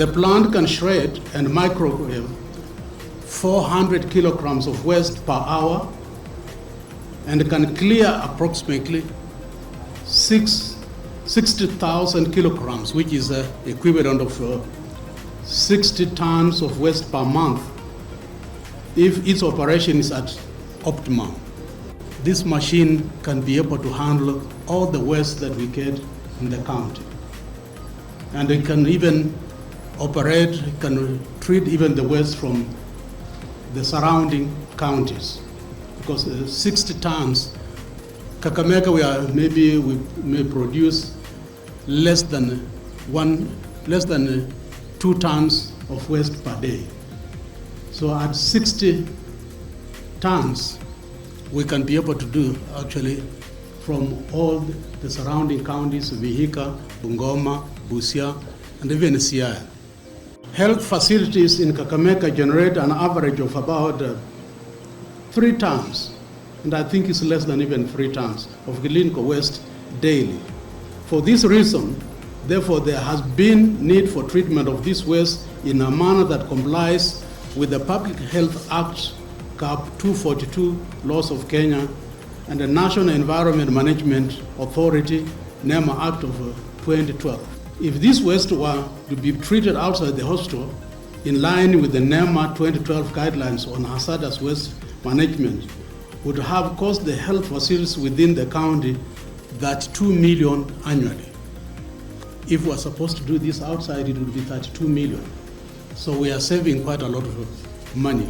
The plant can shred and microwave 400 kilograms of waste per hour and can clear approximately 60,000 kilograms, which is the equivalent of 60 tons of waste per month if its operation is at optimum. This machine can be able to handle all the waste that we get in the county. And it can even operate, it can treat even the waste from the surrounding counties. Because 60 tons, Kakamega we may produce less than 2 tons of waste per day. So at 60 tons, we can be able to do actually from all the surrounding counties, Vihiga, Bungoma, Busia, and even Siaya. Health facilities in Kakamega generate an average of about 3 tons, and I think it's less than even 3 tons of clinical waste daily. For this reason, therefore, there has been need for treatment of this waste in a manner that complies with the Public Health Act, Cap 242 laws of Kenya, and the National Environment Management Authority, NEMA Act of 2012. If this waste were to be treated outside the hospital, in line with the NEMA 2012 guidelines on hazardous waste management, would have cost the health facilities within the county that 2 million annually. If we're supposed to do this outside, it would be 32 million. So we are saving quite a lot of money.